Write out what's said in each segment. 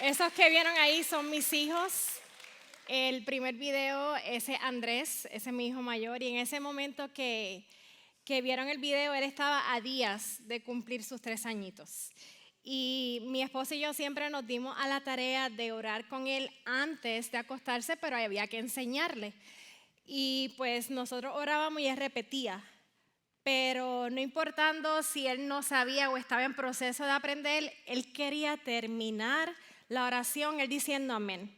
Esos que vieron ahí son mis hijos. El primer video, ese Andrés, ese es mi hijo mayor, y en ese momento que vieron el video, él estaba a días de cumplir sus 3 añitos. Y mi esposo y yo siempre nos dimos a la tarea de orar con él antes de acostarse, pero había que enseñarle. Y pues nosotros orábamos y él repetía. Pero no importando si él no sabía o estaba en proceso de aprender, él quería terminar la oración, él diciendo amén.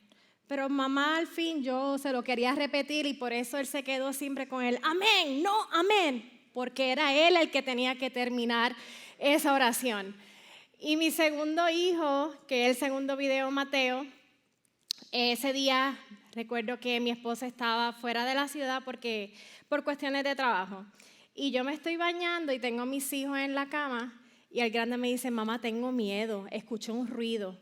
Pero mamá al fin yo se lo quería repetir y por eso él se quedó siempre con el amén, no amén, porque era él el que tenía que terminar esa oración. Y mi segundo hijo, que es el segundo video, Mateo, ese día recuerdo que mi esposa estaba fuera de la ciudad por cuestiones de trabajo. Y yo me estoy bañando y tengo a mis hijos en la cama y el grande me dice, mamá, tengo miedo, escuché un ruido.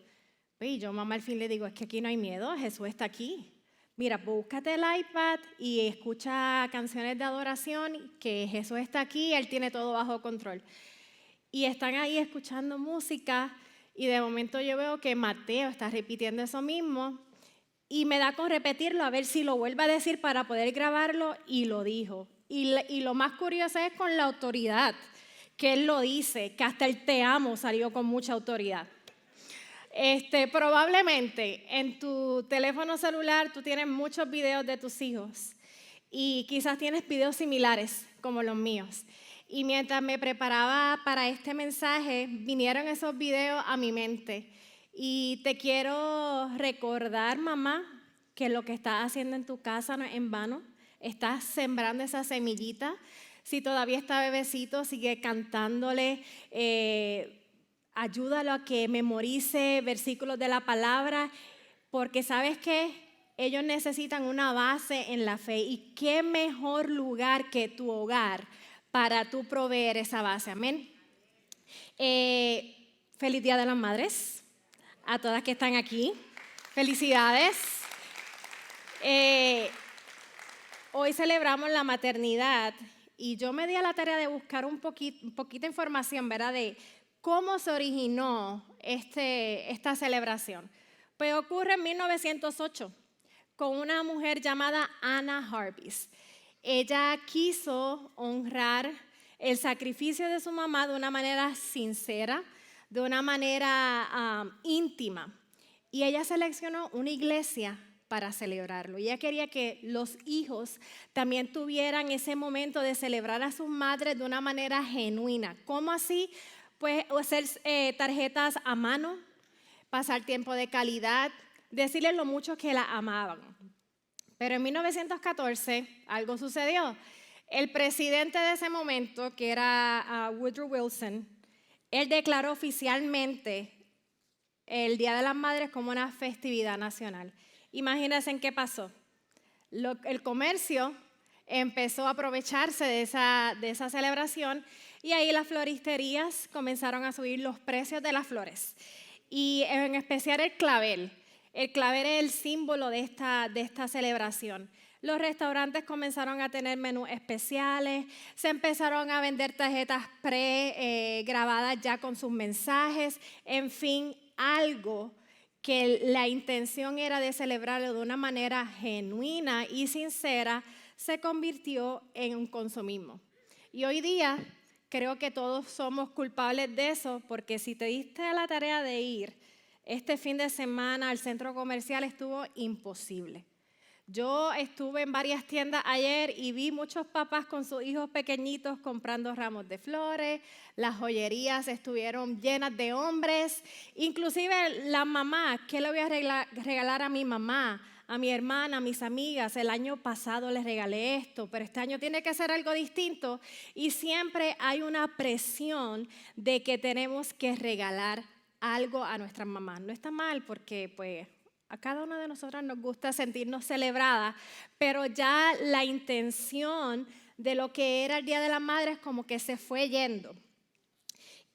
Y yo, mamá, al fin le digo, es que aquí no hay miedo, Jesús está aquí. Mira, búscate el iPad y escucha canciones de adoración, que Jesús está aquí, Él tiene todo bajo control. Y están ahí escuchando música y de momento yo veo que Mateo está repitiendo eso mismo y me da con repetirlo a ver si lo vuelve a decir para poder grabarlo y lo dijo. Y lo más curioso es con la autoridad que él lo dice, que hasta el te amo salió con mucha autoridad. Probablemente en tu teléfono celular tú tienes muchos videos de tus hijos y quizás tienes videos similares como los míos. Y mientras me preparaba para este mensaje, vinieron esos videos a mi mente. Y te quiero recordar, mamá, que lo que estás haciendo en tu casa no es en vano. Estás sembrando esa semillita. Si todavía está bebecito, sigue cantándole. Ayúdalo a que memorice versículos de la palabra, porque ¿sabes qué? Ellos necesitan una base en la fe y qué mejor lugar que tu hogar para tú proveer esa base, amén. Feliz Día de las Madres a todas que están aquí, felicidades. Hoy celebramos la maternidad y yo me di a la tarea de buscar un poquita información, ¿verdad? De cómo se originó esta celebración. Pues ocurre en 1908 con una mujer llamada Anna Jarvis. Ella quiso honrar el sacrificio de su mamá de una manera sincera, de una manera íntima. Y ella seleccionó una iglesia para celebrarlo. Ella quería que los hijos también tuvieran ese momento de celebrar a sus madres de una manera genuina. ¿Cómo así? Pues hacer tarjetas a mano, pasar tiempo de calidad, decirles lo mucho que la amaban. Pero en 1914 algo sucedió. El presidente de ese momento, que era Woodrow Wilson, él declaró oficialmente el Día de las Madres como una festividad nacional. Imagínense en qué pasó. El comercio empezó a aprovecharse de esa celebración y ahí las floristerías comenzaron a subir los precios de las flores. Y en especial el clavel. El clavel es el símbolo de esta celebración. Los restaurantes comenzaron a tener menús especiales, se empezaron a vender tarjetas grabadas ya con sus mensajes, en fin, algo que la intención era de celebrarlo de una manera genuina y sincera, se convirtió en un consumismo. Y hoy día creo que todos somos culpables de eso, porque si te diste a la tarea de ir este fin de semana al centro comercial, estuvo imposible. Yo estuve en varias tiendas ayer y vi muchos papás con sus hijos pequeñitos comprando ramos de flores, las joyerías estuvieron llenas de hombres, inclusive la mamá, ¿qué le voy a regalar a mi mamá, a mi hermana, a mis amigas? El año pasado les regalé esto, pero este año tiene que ser algo distinto y siempre hay una presión de que tenemos que regalar algo a nuestras mamás. No está mal porque pues a cada una de nosotras nos gusta sentirnos celebradas, pero ya la intención de lo que era el Día de las Madres como que se fue yendo.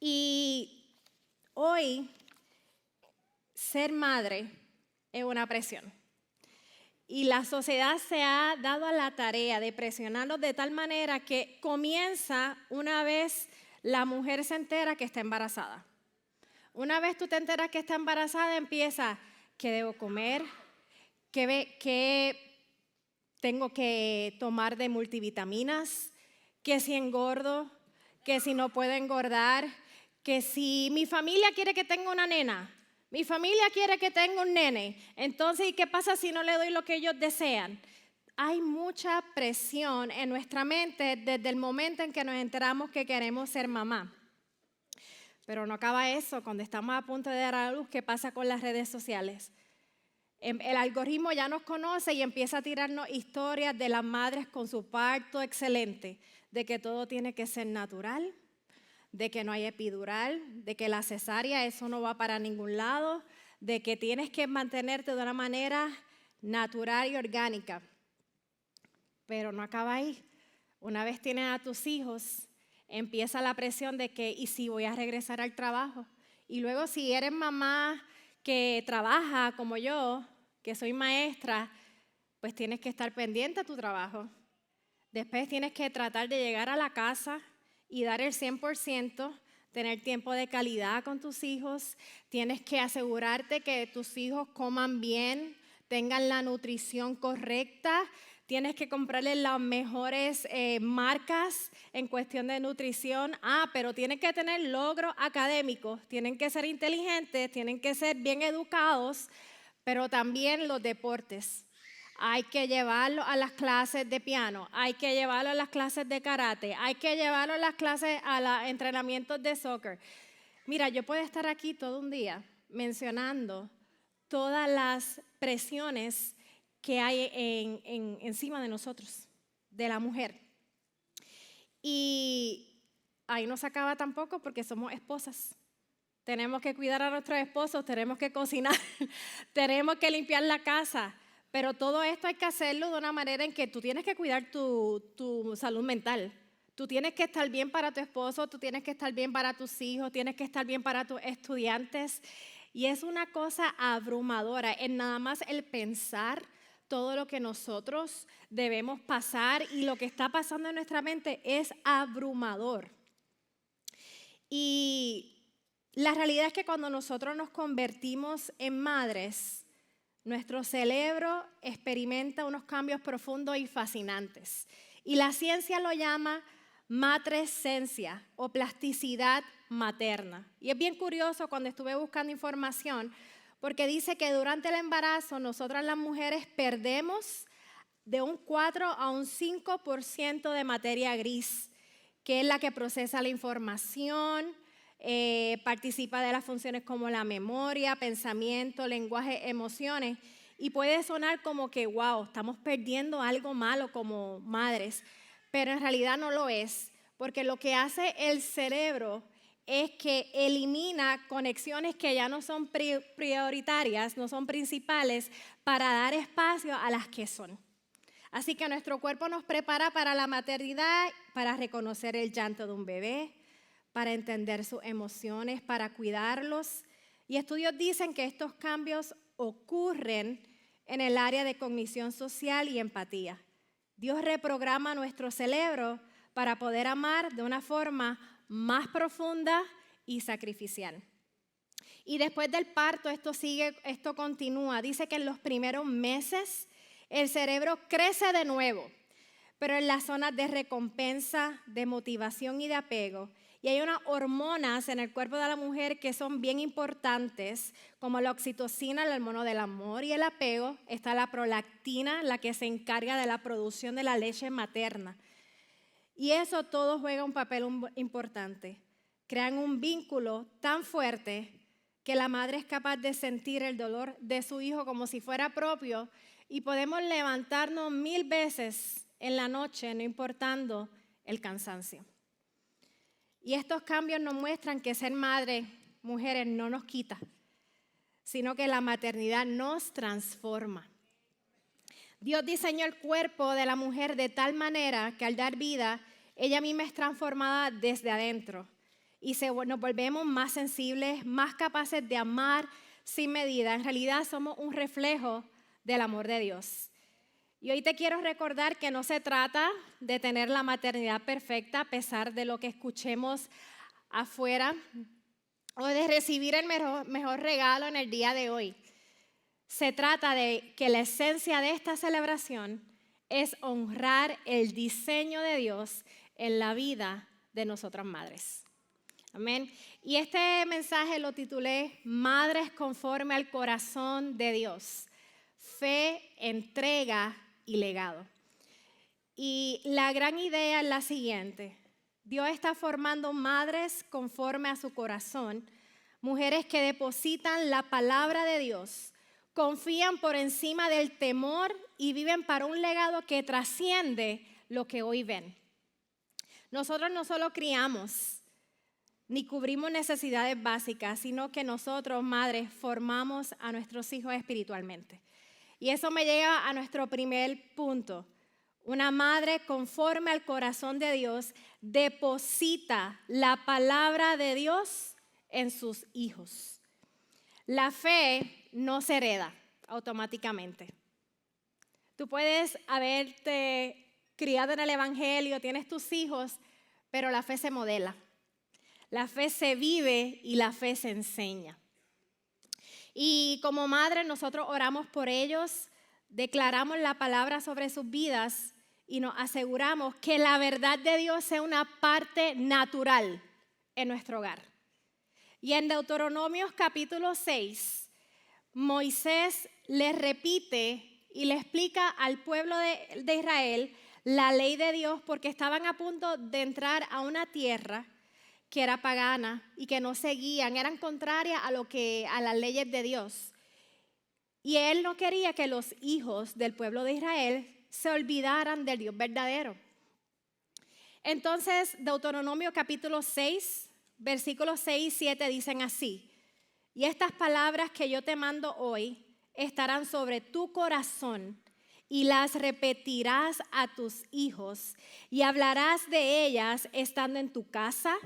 Y hoy ser madre es una presión. Y la sociedad se ha dado a la tarea de presionarnos de tal manera que comienza una vez la mujer se entera que está embarazada. Una vez tú te enteras que está embarazada, empieza, ¿qué debo comer? ¿Qué tengo que tomar de multivitaminas? ¿Que si engordo? ¿Que si no puedo engordar? ¿Que si mi familia quiere que tenga una nena? Mi familia quiere que tenga un nene. Entonces, ¿y qué pasa si no le doy lo que ellos desean? Hay mucha presión en nuestra mente desde el momento en que nos enteramos que queremos ser mamá. Pero no acaba eso. Cuando estamos a punto de dar a luz, ¿qué pasa con las redes sociales? El algoritmo ya nos conoce y empieza a tirarnos historias de las madres con su parto excelente, de que todo tiene que ser natural, de que no hay epidural, de que la cesárea eso no va para ningún lado, de que tienes que mantenerte de una manera natural y orgánica. Pero no acaba ahí. Una vez tienes a tus hijos, empieza la presión de que, ¿y si voy a regresar al trabajo? Y luego si eres mamá que trabaja como yo, que soy maestra, pues tienes que estar pendiente a tu trabajo. Después tienes que tratar de llegar a la casa y dar el 100%, tener tiempo de calidad con tus hijos. Tienes que asegurarte que tus hijos coman bien, tengan la nutrición correcta. Tienes que comprarles las mejores marcas en cuestión de nutrición. Pero tienen que tener logros académicos, tienen que ser inteligentes, tienen que ser bien educados, pero también los deportes. Hay que llevarlo a las clases de piano, hay que llevarlo a las clases de karate, hay que llevarlo a las clases, a los entrenamientos de soccer. Mira, yo puedo estar aquí todo un día mencionando todas las presiones que hay encima de nosotros, de la mujer. Y ahí no se acaba tampoco porque somos esposas. Tenemos que cuidar a nuestros esposos, tenemos que cocinar, tenemos que limpiar la casa. Pero todo esto hay que hacerlo de una manera en que tú tienes que cuidar tu salud mental. Tú tienes que estar bien para tu esposo, tú tienes que estar bien para tus hijos, tienes que estar bien para tus estudiantes. Y es una cosa abrumadora, es nada más el pensar todo lo que nosotros debemos pasar y lo que está pasando en nuestra mente es abrumador. Y la realidad es que cuando nosotros nos convertimos en madres, nuestro cerebro experimenta unos cambios profundos y fascinantes. Y la ciencia lo llama matrescencia o plasticidad materna. Y es bien curioso cuando estuve buscando información, porque dice que durante el embarazo nosotras las mujeres perdemos de un 4 a un 5% de materia gris, que es la que procesa la información, participa de las funciones como la memoria, pensamiento, lenguaje, emociones. Y puede sonar como que, wow, estamos perdiendo algo malo como madres, pero en realidad no lo es, porque lo que hace el cerebro es que elimina conexiones que ya no son prioritarias, no son principales, para dar espacio a las que son. Así que nuestro cuerpo nos prepara para la maternidad, para reconocer el llanto de un bebé, para entender sus emociones, para cuidarlos. Y estudios dicen que estos cambios ocurren en el área de cognición social y empatía. Dios reprograma nuestro cerebro para poder amar de una forma más profunda y sacrificial. Y después del parto esto continúa. Dice que en los primeros meses el cerebro crece de nuevo, pero en las zonas de recompensa, de motivación y de apego. Y hay unas hormonas en el cuerpo de la mujer que son bien importantes, como la oxitocina, el hormono del amor y el apego. Está la prolactina, la que se encarga de la producción de la leche materna. Y eso todo juega un papel importante. Crean un vínculo tan fuerte que la madre es capaz de sentir el dolor de su hijo como si fuera propio y podemos levantarnos 1000 veces en la noche, no importando el cansancio. Y estos cambios nos muestran que ser madre, mujeres, no nos quita, sino que la maternidad nos transforma. Dios diseñó el cuerpo de la mujer de tal manera que al dar vida, ella misma es transformada desde adentro. Y nos volvemos más sensibles, más capaces de amar sin medida. En realidad somos un reflejo del amor de Dios. Y hoy te quiero recordar que no se trata de tener la maternidad perfecta a pesar de lo que escuchemos afuera. o de recibir el mejor regalo en el día de hoy. Se trata de que la esencia de esta celebración es honrar el diseño de Dios en la vida de nosotras madres. Amén. Y este mensaje lo titulé Madres conforme al corazón de Dios. Fe, entrega y legado. Y la gran idea es la siguiente. Dios está formando madres conforme a su corazón, mujeres que depositan la palabra de Dios, confían por encima del temor y viven para un legado que trasciende lo que hoy ven. Nosotros no solo criamos ni cubrimos necesidades básicas, sino que nosotros, madres, formamos a nuestros hijos espiritualmente. Y eso me lleva a nuestro primer punto. Una madre conforme al corazón de Dios deposita la palabra de Dios en sus hijos. La fe no se hereda automáticamente. Tú puedes haberte criado en el Evangelio, tienes tus hijos, pero la fe se modela. La fe se vive y la fe se enseña. Y como madre nosotros oramos por ellos, declaramos la palabra sobre sus vidas y nos aseguramos que la verdad de Dios sea una parte natural en nuestro hogar. Y en Deuteronomios capítulo 6, Moisés le repite y le explica al pueblo de Israel la ley de Dios porque estaban a punto de entrar a una tierra que era pagana y que no seguían, eran contrarias a las leyes de Dios. Y él no quería que los hijos del pueblo de Israel se olvidaran del Dios verdadero. Entonces, Deuteronomio capítulo 6, versículos 6 y 7 dicen así: y estas palabras que yo te mando hoy estarán sobre tu corazón y las repetirás a tus hijos y hablarás de ellas estando en tu casa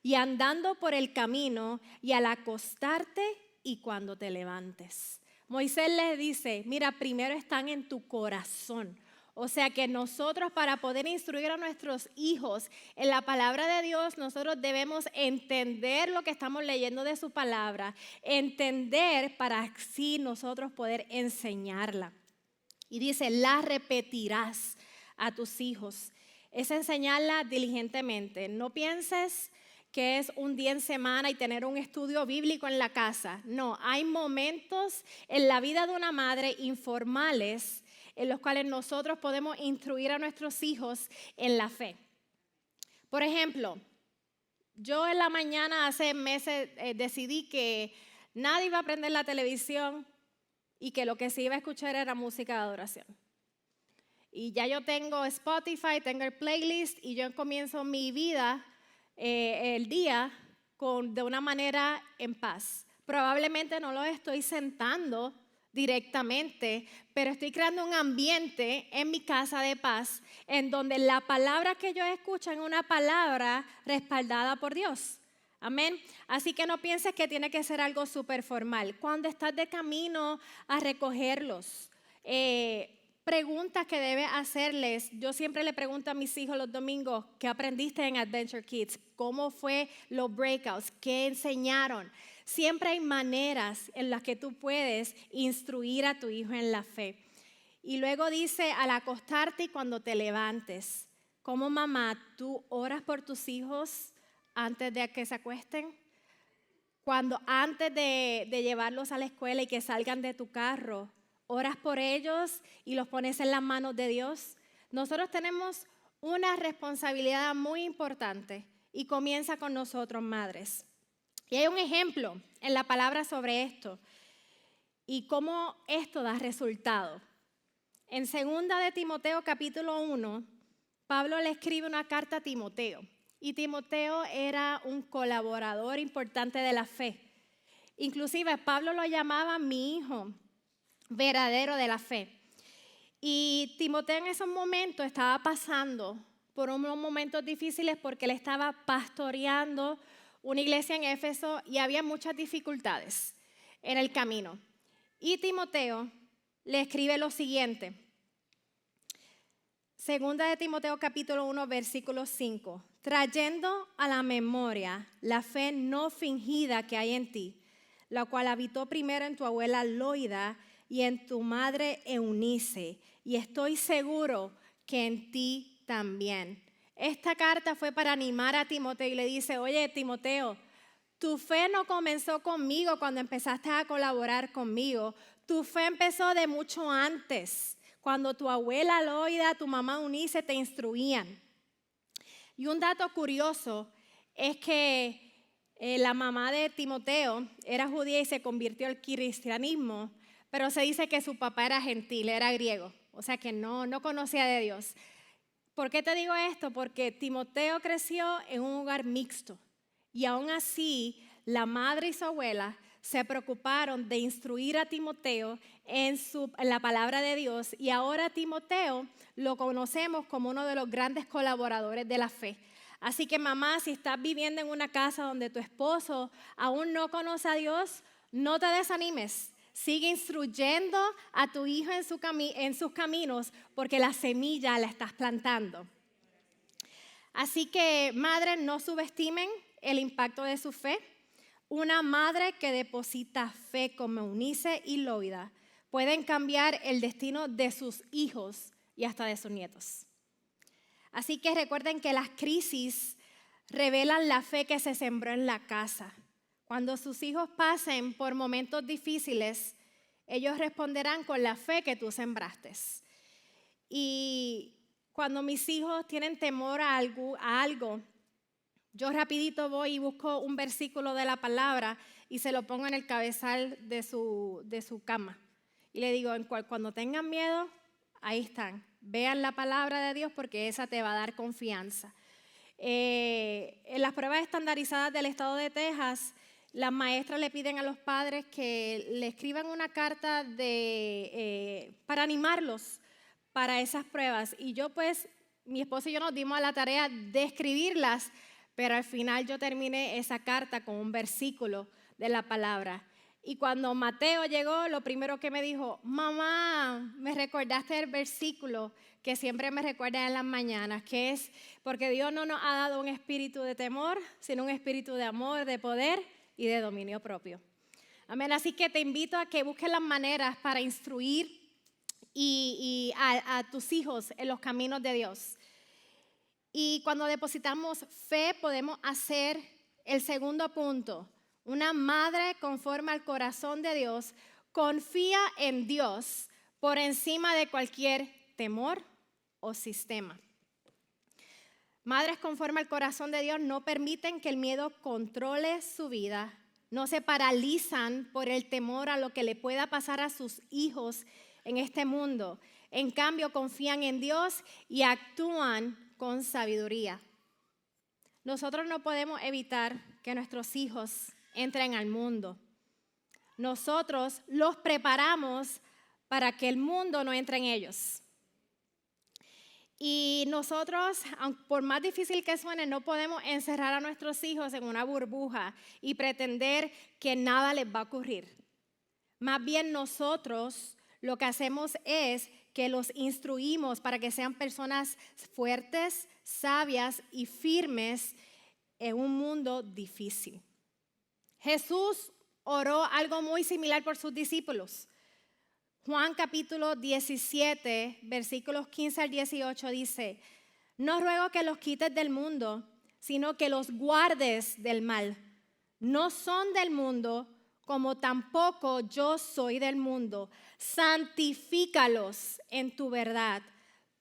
y andando por el camino y al acostarte y cuando te levantes. Moisés les dice, mira, primero están en tu corazón. O sea que nosotros para poder instruir a nuestros hijos en la palabra de Dios, nosotros debemos entender lo que estamos leyendo de su palabra, entender para así nosotros poder enseñarla. Y dice, la repetirás a tus hijos. Es enseñarla diligentemente. No pienses que es un día en semana y tener un estudio bíblico en la casa. No, hay momentos en la vida de una madre informales en los cuales nosotros podemos instruir a nuestros hijos en la fe. Por ejemplo, yo en la mañana hace meses decidí que nadie iba a prender la televisión y que lo que se iba a escuchar era música de adoración. Y ya yo tengo Spotify, tengo el playlist y yo comienzo mi vida, el día, de una manera en paz. Probablemente no lo estoy sentando directamente, pero estoy creando un ambiente en mi casa de paz en donde la palabra que yo escucho es una palabra respaldada por Dios. Amén. Así que no pienses que tiene que ser algo súper formal. Cuando estás de camino a recogerlos, preguntas que debes hacerles. Yo siempre le pregunto a mis hijos los domingos, ¿qué aprendiste en Adventure Kids? ¿Cómo fue los breakouts? ¿Qué enseñaron? Siempre hay maneras en las que tú puedes instruir a tu hijo en la fe. Y luego dice, al acostarte y cuando te levantes. Como mamá, ¿tú oras por tus hijos antes de que se acuesten? Antes de llevarlos a la escuela y que salgan de tu carro, oras por ellos y los pones en las manos de Dios. Nosotros tenemos una responsabilidad muy importante y comienza con nosotros, madres. Y hay un ejemplo en la palabra sobre esto y cómo esto da resultado. En 2 de Timoteo capítulo 1, Pablo le escribe una carta a Timoteo. Y Timoteo era un colaborador importante de la fe. Inclusive Pablo lo llamaba mi hijo verdadero de la fe. Y Timoteo en esos momentos estaba pasando por unos momentos difíciles porque él estaba pastoreando una iglesia en Éfeso y había muchas dificultades en el camino. Y Timoteo le escribe lo siguiente. 2 de Timoteo capítulo 1 versículo 5. trayendo a la memoria la fe no fingida que hay en ti, la cual habitó primero en tu abuela Loida y en tu madre Eunice, y estoy seguro que en ti también. Esta carta fue para animar a Timoteo y le dice, oye Timoteo, tu fe no comenzó conmigo cuando empezaste a colaborar conmigo, tu fe empezó de mucho antes, cuando tu abuela Loida, tu mamá Eunice te instruían. Y un dato curioso es que la mamá de Timoteo era judía y se convirtió al cristianismo, pero se dice que su papá era gentil, era griego, o sea que no conocía de Dios. ¿Por qué te digo esto? Porque Timoteo creció en un hogar mixto y aún así la madre y su abuela se preocuparon de instruir a Timoteo en la palabra de Dios y ahora Timoteo lo conocemos como uno de los grandes colaboradores de la fe. Así que mamá, si estás viviendo en una casa donde tu esposo aún no conoce a Dios, no te desanimes. Sigue instruyendo a tu hijo en sus caminos porque la semilla la estás plantando. Así que madres, no subestimen el impacto de su fe. Una madre que deposita fe como Eunice y Loida pueden cambiar el destino de sus hijos y hasta de sus nietos. Así que recuerden que las crisis revelan la fe que se sembró en la casa. Cuando sus hijos pasen por momentos difíciles, ellos responderán con la fe que tú sembraste. Y cuando mis hijos tienen temor a algo, yo rapidito voy y busco un versículo de la palabra y se lo pongo en el cabezal de su cama. Y le digo, cuando tengan miedo, ahí están. Vean la palabra de Dios porque esa te va a dar confianza. En las pruebas estandarizadas del estado de Texas, las maestras le piden a los padres que le escriban una carta para animarlos para esas pruebas. Y yo pues, mi esposo y yo nos dimos a la tarea de escribirlas, pero al final yo terminé esa carta con un versículo de la palabra. Y cuando Mateo llegó, lo primero que me dijo, mamá, me recordaste el versículo que siempre me recuerda en las mañanas, que es, porque Dios no nos ha dado un espíritu de temor, sino un espíritu de amor, de poder y de dominio propio. Amén. Así que te invito a que busques las maneras para instruir a tus hijos en los caminos de Dios. Y cuando depositamos fe, podemos hacer el segundo punto. Una madre conforme al corazón de Dios confía en Dios por encima de cualquier temor o sistema. Madres conforme al corazón de Dios no permiten que el miedo controle su vida, no se paralizan por el temor a lo que le pueda pasar a sus hijos en este mundo. En cambio, confían en Dios y actúan con sabiduría. Nosotros no podemos evitar que nuestros hijos entren al mundo. Nosotros los preparamos para que el mundo no entre en ellos. Y nosotros, por más difícil que suene, no podemos encerrar a nuestros hijos en una burbuja y pretender que nada les va a ocurrir. Más bien nosotros lo que hacemos es que los instruimos para que sean personas fuertes, sabias y firmes en un mundo difícil. Jesús oró algo muy similar por sus discípulos. Juan capítulo 17, versículos 15 al 18 dice, no ruego que los quites del mundo, sino que los guardes del mal. No son del mundo, como tampoco yo soy del mundo. Santifícalos en tu verdad.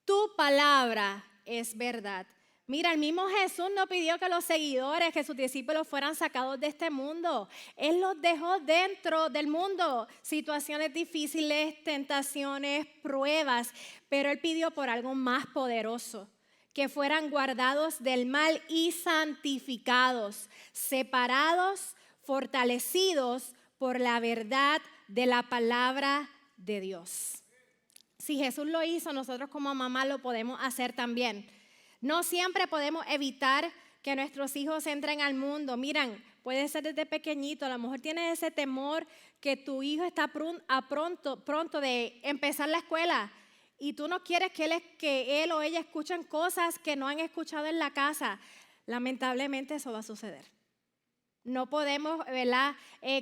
Tu palabra es verdad. Mira, el mismo Jesús no pidió que los seguidores, que sus discípulos fueran sacados de este mundo. Él los dejó dentro del mundo. Situaciones difíciles, tentaciones, pruebas. Pero Él pidió por algo más poderoso. Que fueran guardados del mal y santificados. Separados, fortalecidos por la verdad de la palabra de Dios. Si Jesús lo hizo, nosotros como mamá lo podemos hacer también. No siempre podemos evitar que nuestros hijos entren al mundo. Miren, puede ser desde pequeñito, a lo mejor tienes ese temor que tu hijo está pronto de empezar la escuela y tú no quieres que él o ella escuchen cosas que no han escuchado en la casa. lamentablemente eso va a suceder. No podemos, ¿verdad?,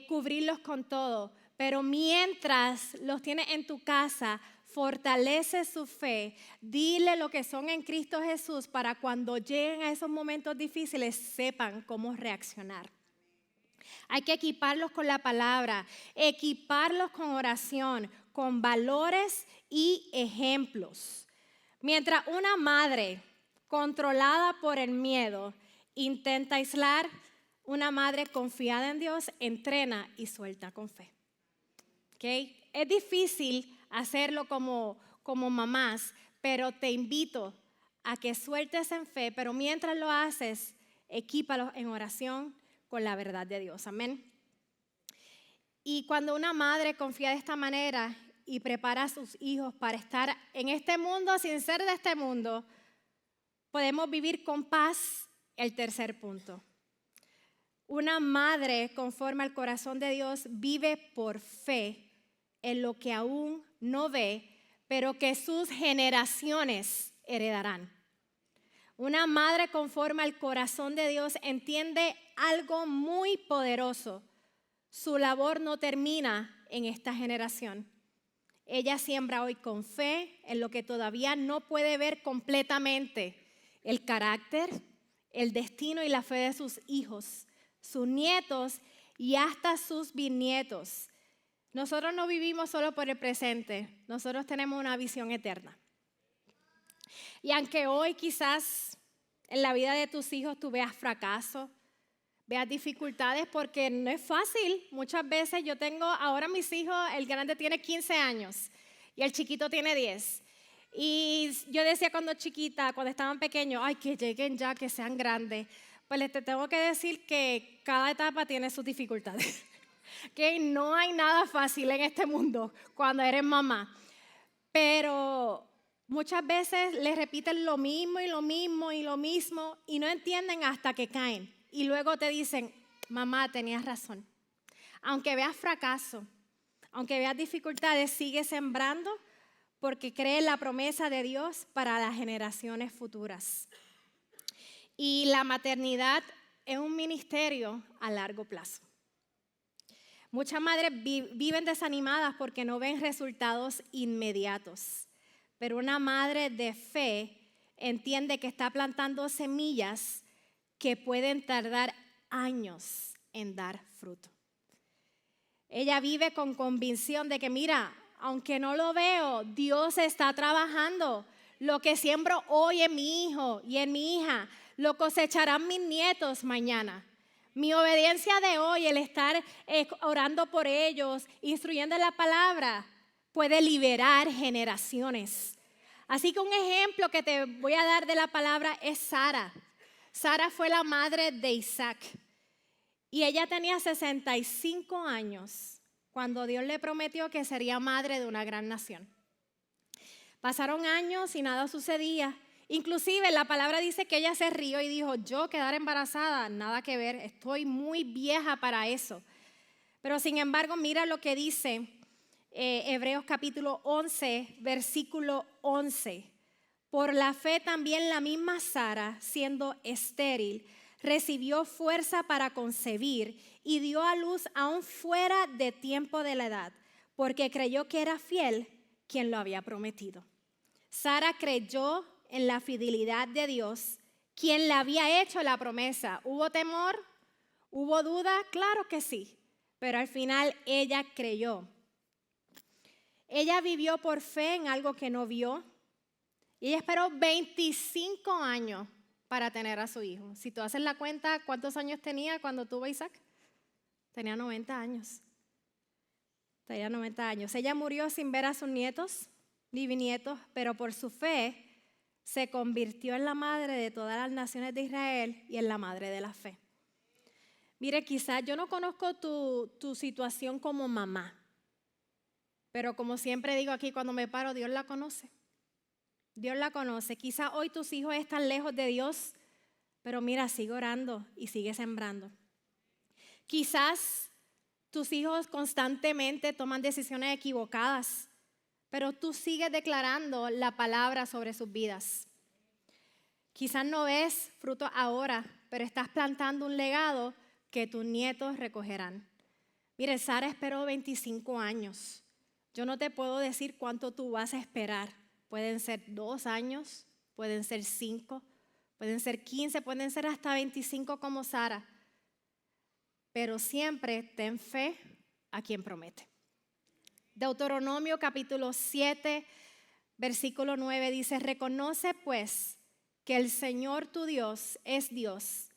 cubrirlos con todo, pero mientras los tienes en tu casa, fortalece su fe, dile lo que son en Cristo Jesús para cuando lleguen a esos momentos difíciles sepan cómo reaccionar. Hay que equiparlos con la palabra, equiparlos con oración, con valores y ejemplos. Mientras una madre controlada por el miedo intenta aislar, una madre confiada en Dios entrena y suelta con fe. ¿Okay? Es difícil hacerlo como mamás, pero te invito a que sueltes en fe, pero mientras lo haces, equípalos en oración con la verdad de Dios. Amén. Y cuando una madre confía de esta manera y prepara a sus hijos para estar en este mundo sin ser de este mundo, podemos vivir con paz. El tercer punto. Una madre conforme al corazón de Dios vive por fe en lo que aún no ve, pero que sus generaciones heredarán. Una madre conforme al corazón de Dios entiende algo muy poderoso. Su labor no termina en esta generación. Ella siembra hoy con fe en lo que todavía no puede ver completamente: el carácter, el destino y la fe de sus hijos, sus nietos y hasta sus bisnietos. Nosotros no vivimos solo por el presente, nosotros tenemos una visión eterna. Y aunque hoy quizás en la vida de tus hijos tú veas fracaso, veas dificultades, porque no es fácil. Muchas veces yo tengo, ahora mis hijos, el grande tiene 15 años y el chiquito tiene 10. Y yo decía cuando chiquita, cuando estaban pequeños, ay, que lleguen ya, que sean grandes. Pues les tengo que decir que cada etapa tiene sus dificultades. Que no hay nada fácil en este mundo cuando eres mamá. Pero muchas veces les repiten lo mismo y lo mismo y lo mismo y no entienden hasta que caen. Y luego te dicen, mamá, tenías razón. Aunque veas fracaso, aunque veas dificultades, sigue sembrando porque cree en la promesa de Dios para las generaciones futuras. Y la maternidad es un ministerio a largo plazo. Muchas madres viven desanimadas porque no ven resultados inmediatos. Pero una madre de fe entiende que está plantando semillas que pueden tardar años en dar fruto. Ella vive con convicción de que, mira, aunque no lo veo, Dios está trabajando. Lo que siembro hoy en mi hijo y en mi hija, lo cosecharán mis nietos mañana. Mi obediencia de hoy, el estar orando por ellos, instruyendo en la palabra, puede liberar generaciones. Así que un ejemplo que te voy a dar de la palabra es Sara. Sara fue la madre de Isaac y ella tenía 65 años cuando Dios le prometió que sería madre de una gran nación. Pasaron años y nada sucedía. Inclusive la palabra dice que ella se rió y dijo, yo quedar embarazada, nada que ver, estoy muy vieja para eso. Pero sin embargo, mira lo que dice Hebreos capítulo 11, versículo 11. Por la fe también la misma Sara, siendo estéril, recibió fuerza para concebir y dio a luz aún fuera de tiempo de la edad, porque creyó que era fiel quien lo había prometido. Sara creyó en la fidelidad de Dios, quien le había hecho la promesa. ¿Hubo temor? ¿Hubo duda? Claro que sí, pero al final ella creyó. Ella vivió por fe en algo que no vio y ella esperó 25 años para tener a su hijo. Si tú haces la cuenta, ¿cuántos años tenía cuando tuvo a Isaac? Tenía 90 años. Tenía 90 años. Ella murió sin ver a sus nietos ni bisnietos, pero por su fe se convirtió en la madre de todas las naciones de Israel y en la madre de la fe. Mire, quizás yo no conozco tu situación como mamá, pero como siempre digo aquí cuando me paro, Dios la conoce. Dios la conoce. Quizás hoy tus hijos están lejos de Dios, pero mira, sigue orando y sigue sembrando. Quizás tus hijos constantemente toman decisiones equivocadas, pero tú sigues declarando la palabra sobre sus vidas. Quizás no ves fruto ahora, pero estás plantando un legado que tus nietos recogerán. Mire, Sara esperó 25 años. Yo no te puedo decir cuánto tú vas a esperar. Pueden ser 2 años, pueden ser 5, pueden ser 15, pueden ser hasta 25 como Sara. Pero siempre ten fe a quien promete. Deuteronomio capítulo 7, versículo 9 dice: reconoce pues que el Señor tu Dios es Dios,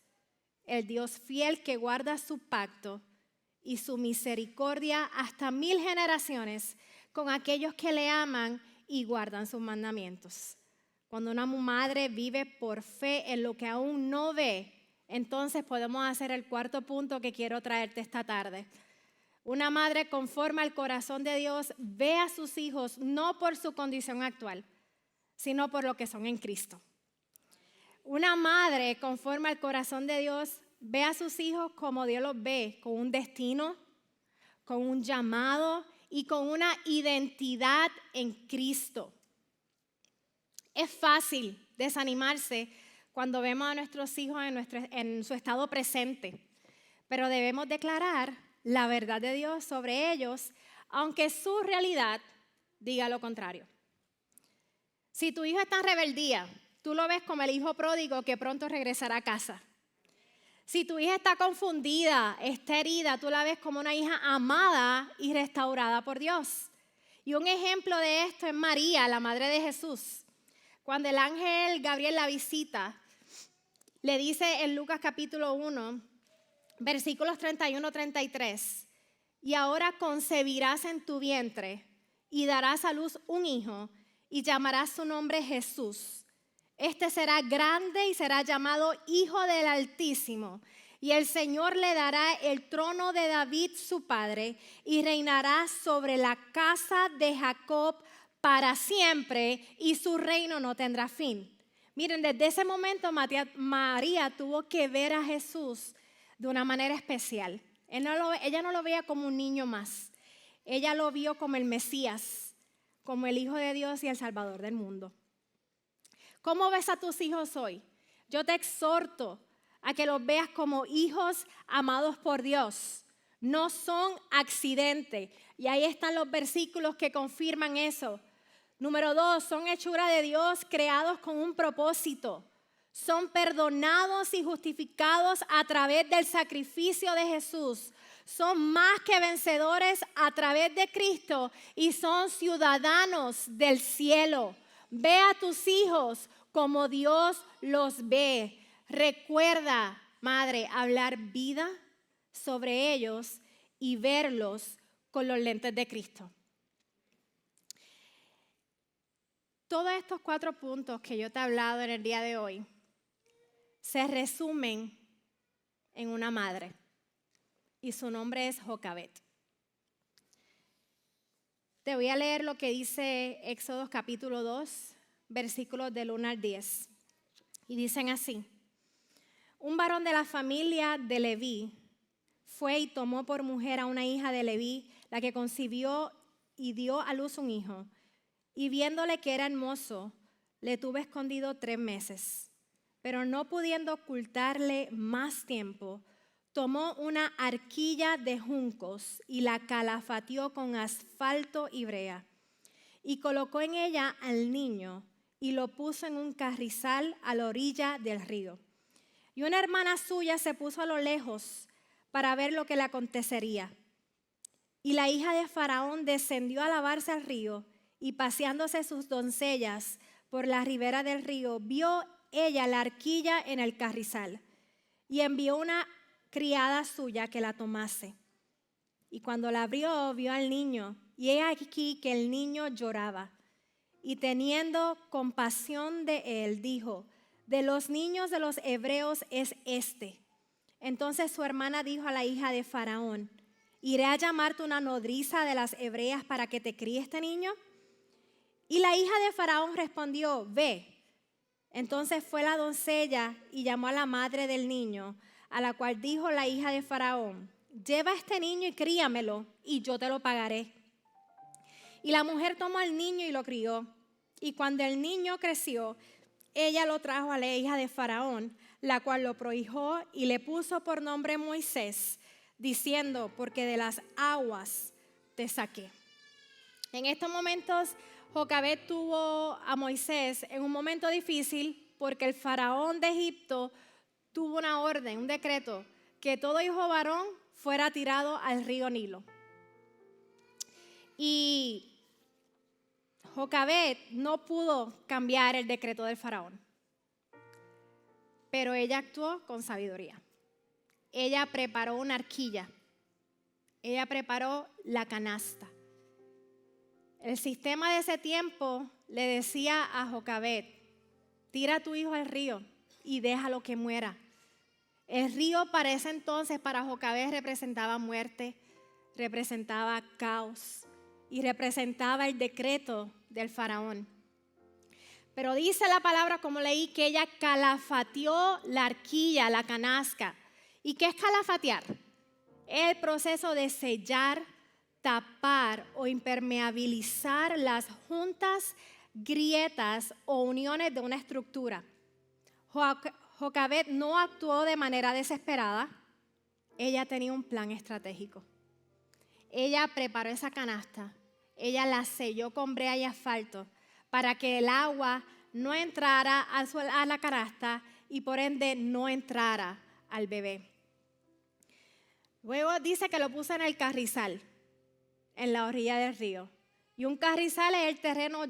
el Dios fiel que guarda su pacto y su misericordia hasta 1000 generaciones con aquellos que le aman y guardan sus mandamientos. Cuando una madre vive por fe en lo que aún no ve, entonces podemos hacer el cuarto punto que quiero traerte esta tarde. Una madre conforme al corazón de Dios ve a sus hijos no por su condición actual, sino por lo que son en Cristo. Una madre conforme al corazón de Dios ve a sus hijos como Dios los ve, con un destino, con un llamado y con una identidad en Cristo. Es fácil desanimarse cuando vemos a nuestros hijos en su estado presente, pero debemos declarar la verdad de Dios sobre ellos, aunque su realidad diga lo contrario. Si tu hijo está en rebeldía, tú lo ves como el hijo pródigo que pronto regresará a casa. Si tu hija está confundida, está herida, tú la ves como una hija amada y restaurada por Dios. Y un ejemplo de esto es María, la madre de Jesús. Cuando el ángel Gabriel la visita, le dice en Lucas capítulo 1, versículos 31-33, y ahora concebirás en tu vientre y darás a luz un hijo y llamarás su nombre Jesús. Este será grande y será llamado Hijo del Altísimo. Y el Señor le dará el trono de David su padre y reinará sobre la casa de Jacob para siempre y su reino no tendrá fin. Miren, desde ese momento María tuvo que ver a Jesús de una manera especial. Ella no lo veía como un niño más. Ella lo vio como el Mesías, como el Hijo de Dios y el Salvador del mundo. ¿Cómo ves a tus hijos hoy? Yo te exhorto a que los veas como hijos amados por Dios. No son accidente. Y ahí están los versículos que confirman eso. Número 2, son hechura de Dios creados con un propósito. Son perdonados y justificados a través del sacrificio de Jesús. Son más que vencedores a través de Cristo y son ciudadanos del cielo. Ve a tus hijos como Dios los ve. Recuerda, madre, hablar vida sobre ellos y verlos con los lentes de Cristo. Todos estos 4 puntos que yo te he hablado en el día de hoy se resumen en una madre y su nombre es Jocabed. Te voy a leer lo que dice Éxodo capítulo 2, versículos del 1 al 10. Y dicen así: un varón de la familia de Leví fue y tomó por mujer a una hija de Leví, la que concibió y dio a luz un hijo. Y viéndole que era hermoso, le tuvo escondido 3 meses. Pero no pudiendo ocultarle más tiempo, tomó una arquilla de juncos y la calafateó con asfalto y brea. Y colocó en ella al niño y lo puso en un carrizal a la orilla del río. Y una hermana suya se puso a lo lejos para ver lo que le acontecería. Y la hija de Faraón descendió a lavarse al río y paseándose sus doncellas por la ribera del río, vio ella la arquilla en el carrizal y envió una criada suya que la tomase. Y cuando la abrió, vio al niño, y he aquí que el niño lloraba. Y teniendo compasión de él, dijo: de los niños de los hebreos es este. Entonces su hermana dijo a la hija de Faraón: ¿iré a llamarte una nodriza de las hebreas para que te críe este niño? Y la hija de Faraón respondió: ve. Entonces fue la doncella y llamó a la madre del niño, a la cual dijo la hija de Faraón: lleva a este niño y críamelo, y yo te lo pagaré. Y la mujer tomó al niño y lo crió. Y cuando el niño creció ella lo trajo a la hija de Faraón, la cual lo prohijó y le puso por nombre Moisés, diciendo, porque de las aguas te saqué. En estos momentos, Jocabed tuvo a Moisés en un momento difícil porque el faraón de Egipto tuvo una orden, un decreto, que todo hijo varón fuera tirado al río Nilo. Y Jocabed no pudo cambiar el decreto del faraón, pero ella actuó con sabiduría. Ella preparó una arquilla, ella preparó la canasta. El sistema de ese tiempo le decía a Jocabed, tira a tu hijo al río y déjalo que muera. El río para ese entonces, para Jocabed, representaba muerte, representaba caos y representaba el decreto del faraón. Pero dice la palabra, como leí, que ella calafateó la arquilla, la canasta. ¿Y qué es calafatear? Es el proceso de sellar, tapar o impermeabilizar las juntas, grietas o uniones de una estructura. Jocabed no actuó de manera desesperada, ella tenía un plan estratégico. Ella preparó esa canasta, ella la selló con brea y asfalto para que el agua no entrara a la canasta y por ende no entrara al bebé. Luego dice que lo puso en el carrizal, en la orilla del río. Y un carrizal es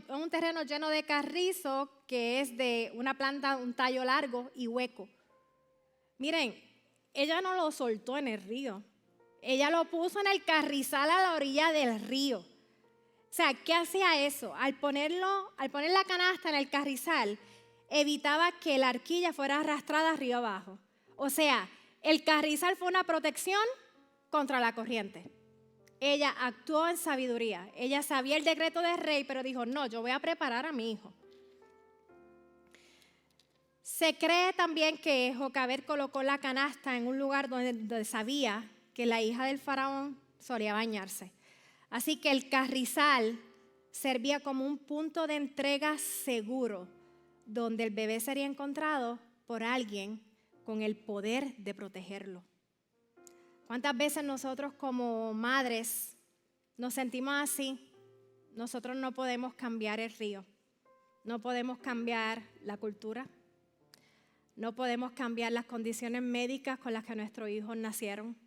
un terreno lleno de carrizo que es de una planta, un tallo largo y hueco. Miren, ella no lo soltó en el río. Ella lo puso en el carrizal a la orilla del río. O sea, ¿qué hacía eso? Al poner la canasta en el carrizal, evitaba que la arquilla fuera arrastrada río abajo. O sea, el carrizal fue una protección contra la corriente. Ella actuó en sabiduría. Ella sabía el decreto del rey, pero dijo, no, yo voy a preparar a mi hijo. Se cree también que Jocabed colocó la canasta en un lugar donde sabía que la hija del faraón solía bañarse. Así que el carrizal servía como un punto de entrega seguro, donde el bebé sería encontrado por alguien con el poder de protegerlo. ¿Cuántas veces nosotros como madres nos sentimos así? Nosotros no podemos cambiar el río, no podemos cambiar la cultura, no podemos cambiar las condiciones médicas con las que nuestros hijos nacieron,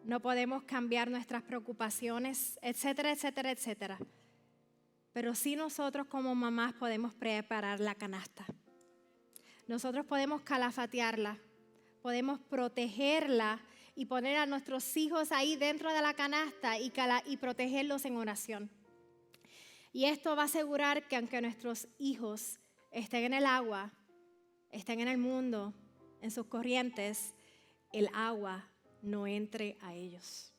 no podemos cambiar nuestras preocupaciones, etcétera, etcétera, etcétera. Pero sí nosotros como mamás podemos preparar la canasta. Nosotros podemos calafatearla, podemos protegerla y poner a nuestros hijos ahí dentro de la canasta y protegerlos en oración. Y esto va a asegurar que aunque nuestros hijos estén en el agua, estén en el mundo, en sus corrientes, el agua no entre a ellos.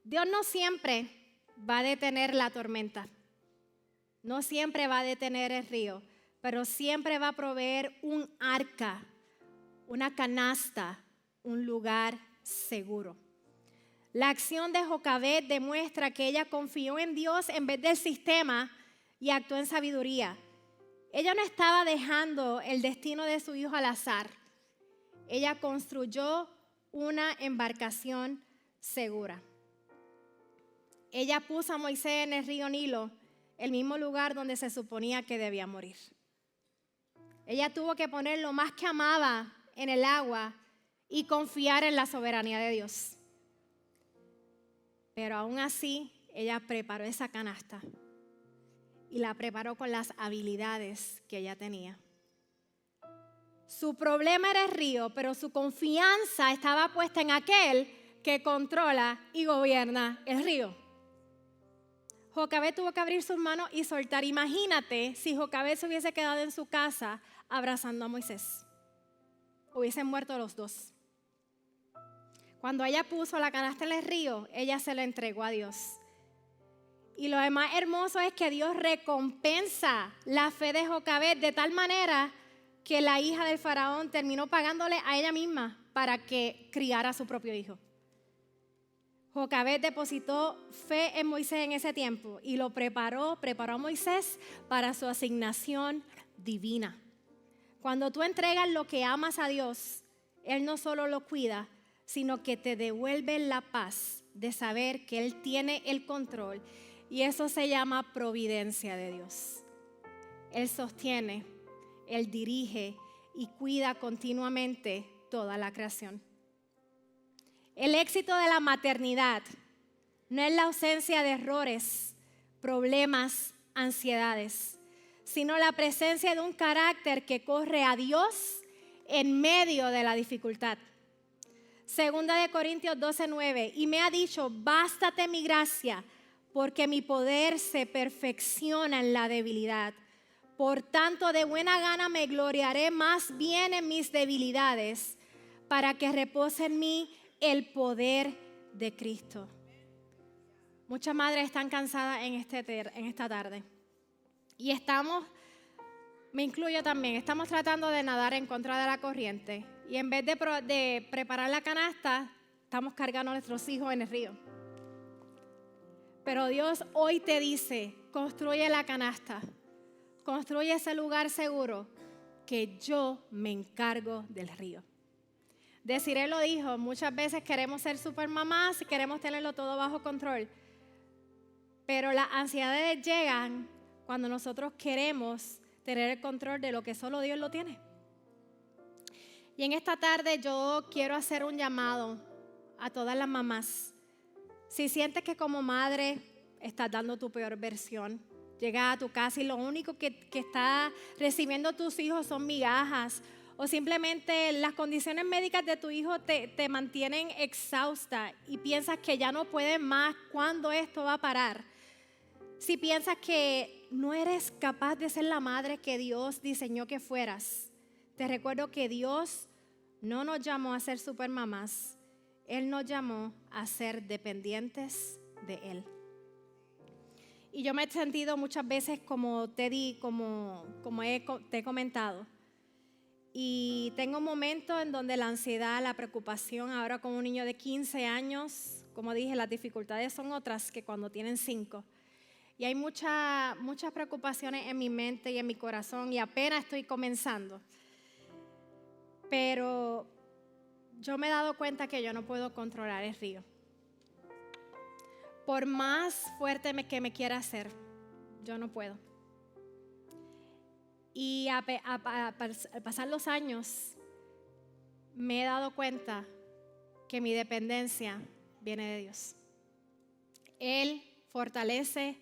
Dios no siempre va a detener la tormenta, no siempre va a detener el río, pero siempre va a proveer un arca, una canasta, un lugar seguro. La acción de Jocabed demuestra que ella confió en Dios en vez del sistema y actuó en sabiduría. Ella no estaba dejando el destino de su hijo al azar. Ella construyó una embarcación segura. Ella puso a Moisés en el río Nilo, el mismo lugar donde se suponía que debía morir. Ella tuvo que poner lo más que amaba en el agua y confiar en la soberanía de Dios. Pero aún así, ella preparó esa canasta y la preparó con las habilidades que ella tenía. Su problema era el río, pero su confianza estaba puesta en aquel que controla y gobierna el río. Jocabed tuvo que abrir sus manos y soltar. Imagínate si Jocabed se hubiese quedado en su casa abrazando a Moisés. Hubiesen muerto los dos. Cuando ella puso la canasta en el río, ella se la entregó a Dios. Y lo más hermoso es que Dios recompensa la fe de Jocabed de tal manera que la hija del faraón terminó pagándole a ella misma para que criara a su propio hijo. Jocabed depositó fe en Moisés en ese tiempo y lo preparó a Moisés para su asignación divina. Cuando tú entregas lo que amas a Dios, Él no solo lo cuida, sino que te devuelve la paz de saber que Él tiene el control. Y eso se llama providencia de Dios. Él sostiene, Él dirige y cuida continuamente toda la creación. El éxito de la maternidad no es la ausencia de errores, problemas, ansiedades, sino la presencia de un carácter que corre a Dios en medio de la dificultad. Segunda de Corintios 12:9, y me ha dicho, bástate mi gracia, porque mi poder se perfecciona en la debilidad. Por tanto, de buena gana me gloriaré más bien en mis debilidades, para que repose en mí el poder de Cristo. Muchas madres están cansadas en esta tarde. Y me incluyo también, estamos tratando de nadar en contra de la corriente. Y en vez de preparar la canasta, estamos cargando a nuestros hijos en el río. Pero Dios hoy te dice, construye la canasta, construye ese lugar seguro, que yo me encargo del río. Desiree lo dijo, muchas veces queremos ser supermamás y queremos tenerlo todo bajo control. Pero las ansiedades llegan cuando nosotros queremos tener el control de lo que solo Dios lo tiene. Y en esta tarde yo quiero hacer un llamado a todas las mamás. Si sientes que como madre estás dando tu peor versión, llegas a tu casa y lo único que está recibiendo tus hijos son migajas, o simplemente las condiciones médicas de tu hijo te mantienen exhausta y piensas que ya no puedes más, ¿cuándo esto va a parar? Si piensas que no eres capaz de ser la madre que Dios diseñó que fueras, te recuerdo que Dios no nos llamó a ser supermamás, Él nos llamó a ser dependientes de Él. Y yo me he sentido muchas veces como te he comentado. Y tengo momentos en donde la ansiedad, la preocupación, ahora con un niño de 15 años, como dije, las dificultades son otras que cuando tienen 5. Y hay muchas preocupaciones en mi mente y en mi corazón y apenas estoy comenzando. Pero yo me he dado cuenta que yo no puedo controlar el río. Por más fuerte que me quiera hacer, yo no puedo. Y al pasar los años, me he dado cuenta que mi dependencia viene de Dios. Él fortalece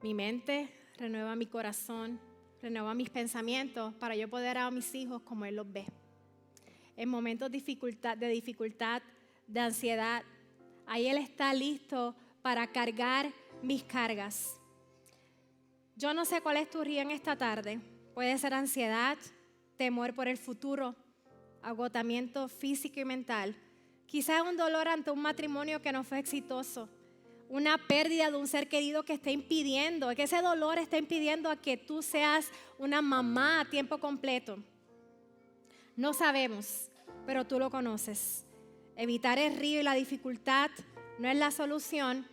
mi mente, renueva mi corazón, renueva mis pensamientos para yo poder a mis hijos como Él los ve. En momentos de dificultad, de ansiedad, ahí Él está listo para cargar mis cargas. Yo no sé cuál es tu río en esta tarde. Puede ser ansiedad, temor por el futuro, agotamiento físico y mental. Quizás un dolor ante un matrimonio que no fue exitoso. Una pérdida de un ser querido que que ese dolor está impidiendo a que tú seas una mamá a tiempo completo. No sabemos, pero tú lo conoces. Evitar el río y la dificultad no es la solución.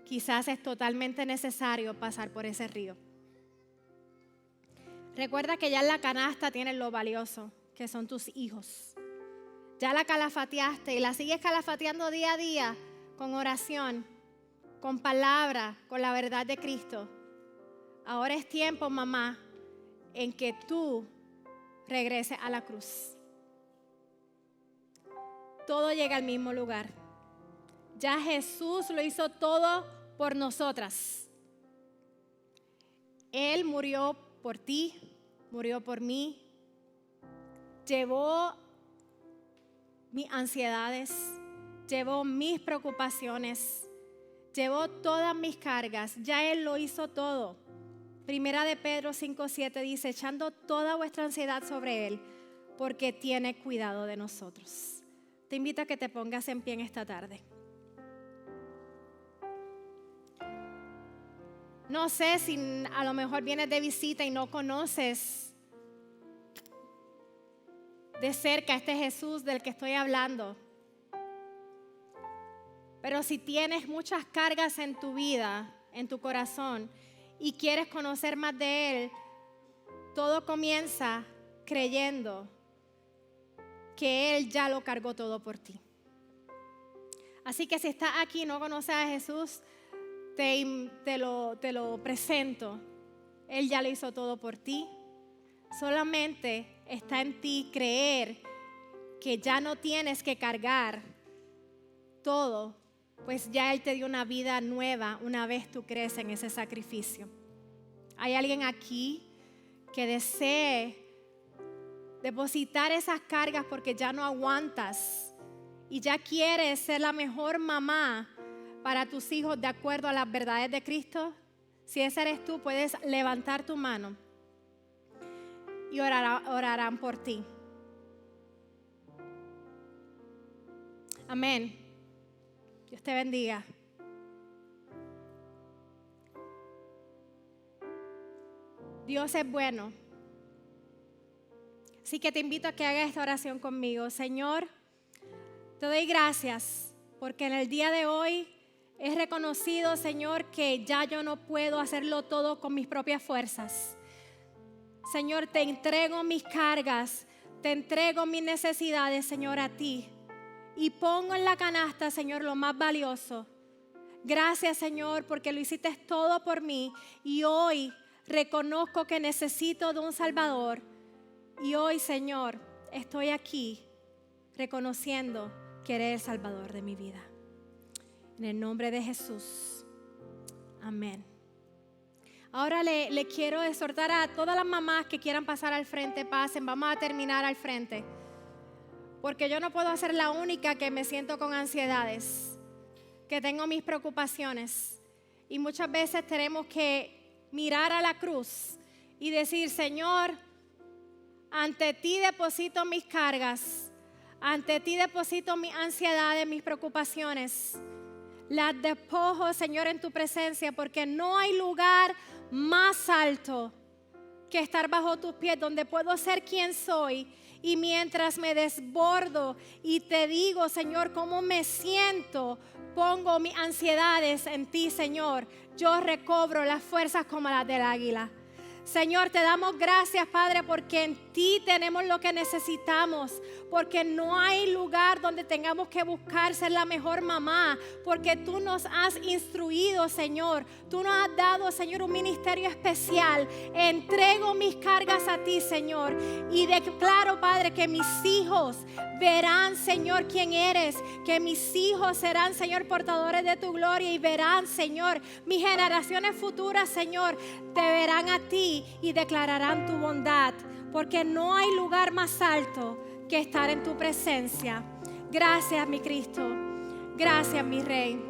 Quizás es totalmente necesario pasar por ese río. Recuerda que ya en la canasta tienes lo valioso, que son tus hijos. Ya la calafateaste y la sigues calafateando día a día con oración, con palabra, con la verdad de Cristo. Ahora es tiempo, mamá, en que tú regreses a la cruz. Todo llega al mismo lugar. Ya Jesús lo hizo todo por nosotras. Él murió por ti, murió por mí. Llevó mis ansiedades, llevó mis preocupaciones, llevó todas mis cargas. Ya Él lo hizo todo. Primera de Pedro 5:7 dice, echando toda vuestra ansiedad sobre Él, porque tiene cuidado de nosotros. Te invito a que te pongas en pie en esta tarde. No sé si a lo mejor vienes de visita y no conoces de cerca a este Jesús del que estoy hablando. Pero si tienes muchas cargas en tu vida, en tu corazón, y quieres conocer más de Él, todo comienza creyendo que Él ya lo cargó todo por ti. Así que si estás aquí y no conoces a Jesús, te lo presento. Él ya lo hizo todo por ti. Solamente está en ti creer que ya no tienes que cargar todo, pues ya Él te dio una vida nueva una vez tú crees en ese sacrificio. ¿Hay alguien aquí que desee depositar esas cargas porque ya no aguantas y ya quieres ser la mejor mamá para tus hijos de acuerdo a las verdades de Cristo? Si ese eres tú, puedes levantar tu mano y orarán por ti. Amén. Dios te bendiga. Dios es bueno. Así que te invito a que hagas esta oración conmigo. Señor, te doy gracias porque en el día de hoy he reconocido, Señor, que ya yo no puedo hacerlo todo con mis propias fuerzas. Señor, te entrego mis cargas, te entrego mis necesidades, Señor, a ti. Y pongo en la canasta, Señor, lo más valioso. Gracias, Señor, porque lo hiciste todo por mí. Y hoy reconozco que necesito de un Salvador. Y hoy, Señor, estoy aquí reconociendo que eres el Salvador de mi vida. En el nombre de Jesús. Amén. Ahora le quiero exhortar a todas las mamás que quieran pasar al frente, pasen. Vamos a terminar al frente. Porque yo no puedo ser la única que me siento con ansiedades, que tengo mis preocupaciones. Y muchas veces tenemos que mirar a la cruz y decir, Señor, ante ti deposito mis cargas, ante ti deposito mis ansiedades, mis preocupaciones. Las despojo, Señor, en tu presencia, porque no hay lugar más alto que estar bajo tus pies, donde puedo ser quien soy. Y mientras me desbordo y te digo, Señor, cómo me siento, pongo mis ansiedades en ti, Señor. Yo recobro las fuerzas como las del águila. Señor, te damos gracias, Padre, porque en ti tenemos lo que necesitamos, porque no hay lugar donde tengamos que buscar ser la mejor mamá, porque tú nos has instruido, Señor. Tú nos has dado, Señor, un ministerio especial. Entrego mis cargas a ti, Señor, y declaro, Padre, que mis hijos verán, Señor, quién eres, que mis hijos serán, Señor, portadores de tu gloria y verán, Señor, mis generaciones futuras, Señor, te verán a ti y declararán tu bondad, porque no hay lugar más alto que estar en tu presencia. Gracias, mi Cristo. Gracias, mi Rey.